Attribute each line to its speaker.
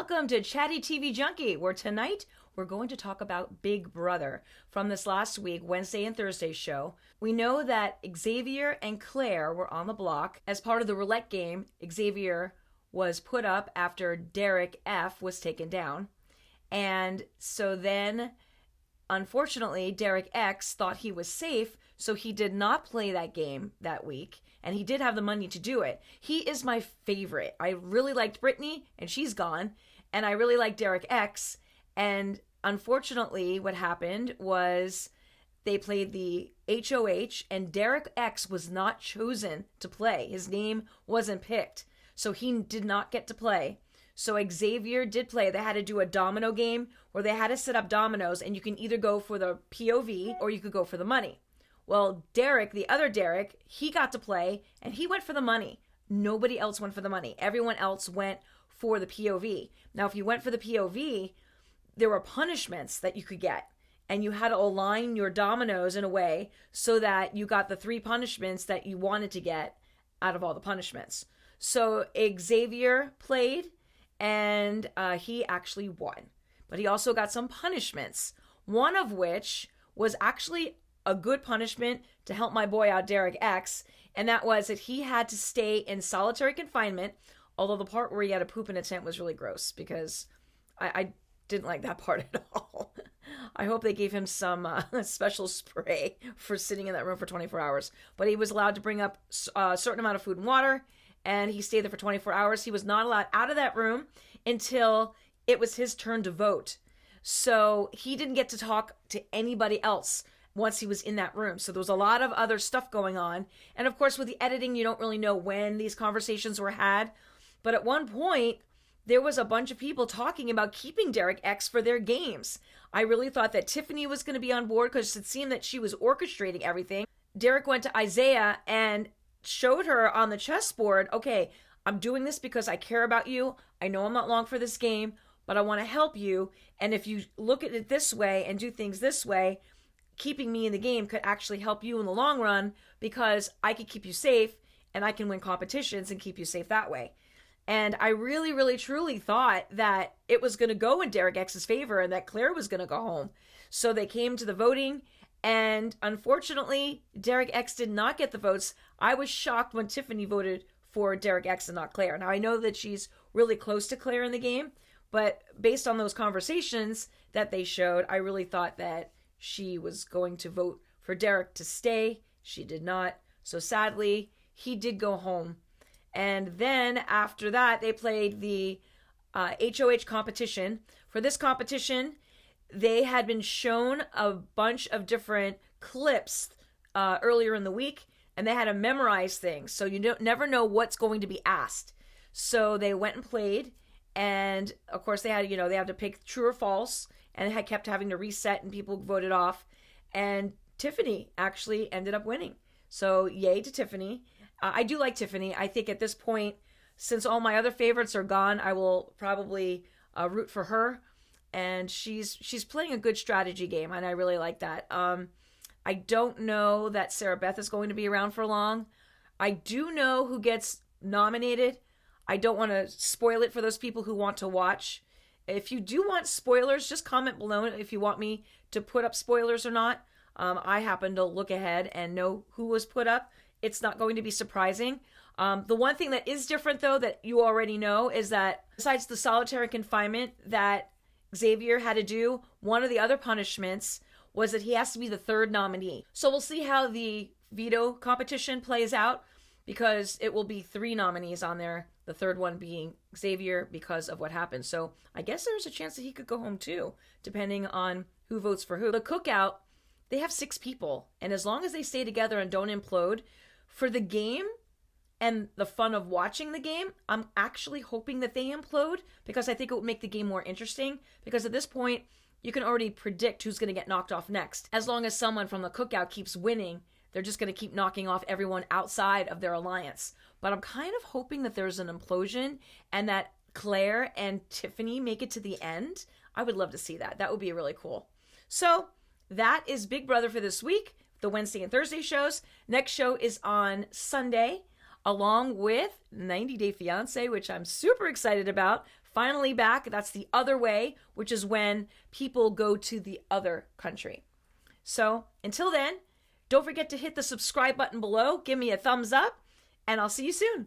Speaker 1: Welcome to Chatty TV Junkie, where tonight we're going to talk about Big Brother from this last week, Wednesday and Thursday show. We know that Xavier and Claire were on the block. As part of the roulette game, Xavier was put up after Derek F was taken down. And so then, unfortunately, Derek X thought he was safe, so he did not play that game that week. And he did have the money to do it. He is my favorite. I really liked Brittany, and she's gone. And I really like Derek X. And unfortunately, what happened was they played the HOH, and Derek X was not chosen to play. His name wasn't picked. So he did not get to play. So Xavier did play. They had to do a domino game where they had to set up dominoes, and you can either go for the POV or you could go for the money. Well, Derek, the other Derek, he got to play, and he went for the money. Nobody else went for the money. Everyone else went for the POV. Now, if you went for the POV, there were punishments that you could get, and you had to align your dominoes in a way so that you got the 3 punishments that you wanted to get out of all the punishments. So Xavier played, and he actually won. But he also got some punishments, one of which was actually a good punishment to help my boy out, Derek X, and that was that he had to stay in solitary confinement, although the part where he had to poop in a tent was really gross because I didn't like that part at all. I hope they gave him some special spray for sitting in that room for 24 hours. But he was allowed to bring up a certain amount of food and water, and he stayed there for 24 hours. He was not allowed out of that room until it was his turn to vote. So he didn't get to talk to anybody else once he was in that room. So there was a lot of other stuff going on. And of course, with the editing, you don't really know when these conversations were had. But at one point, there was a bunch of people talking about keeping Derek X for their games. I really thought that Tiffany was going to be on board because it seemed that she was orchestrating everything. Derek went to Isaiah and showed her on the chessboard, okay, I'm doing this because I care about you. I know I'm not long for this game, but I want to help you. And if you look at it this way and do things this way, keeping me in the game could actually help you in the long run because I could keep you safe and I can win competitions and keep you safe that way. And I really, really, truly thought that it was going to go in Derek X's favor and that Claire was going to go home. So they came to the voting, and unfortunately, Derek X did not get the votes. I was shocked when Tiffany voted for Derek X and not Claire. Now, I know that she's really close to Claire in the game, but based on those conversations that they showed, I really thought that she was going to vote for Derek to stay. She did not. So sadly, he did go home. And then after that, they played the HOH competition. For this competition, they had been shown a bunch of different clips earlier in the week, and they had to memorize things. So you never know what's going to be asked. So they went and played, and of course they had, they had to pick true or false, and had kept having to reset, and people voted off. And Tiffany actually ended up winning. So yay to Tiffany. I do like Tiffany. I think at this point, since all my other favorites are gone, I will probably root for her. And she's playing a good strategy game, and I really like that. I don't know that Sarah Beth is going to be around for long. I do know who gets nominated. I don't want to spoil it for those people who want to watch. If you do want spoilers, just comment below if you want me to put up spoilers or not. I happen to look ahead and know who was put up. It's not going to be surprising. The one thing that is different, though, that you already know is that besides the solitary confinement that Xavier had to do, one of the other punishments was that he has to be the 3rd nominee. So we'll see how the veto competition plays out because it will be 3 nominees on there, the 3rd one being Xavier because of what happened. So I guess there's a chance that he could go home too, depending on who votes for who. The cookout, they have 6 people, and as long as they stay together and don't implode, for the game and the fun of watching the game, I'm actually hoping that they implode because I think it would make the game more interesting because at this point, you can already predict who's going to get knocked off next. As long as someone from the cookout keeps winning, they're just going to keep knocking off everyone outside of their alliance. But I'm kind of hoping that there's an implosion and that Claire and Tiffany make it to the end. I would love to see that. That would be really cool. So that is Big Brother for this week. The Wednesday and Thursday shows. Next show is on Sunday, along with 90 Day Fiancé, which I'm super excited about. finally back. That's the other way, which is when people go to the other country. So until then, don't forget to hit the subscribe button below. Give me a thumbs up, and I'll see you soon.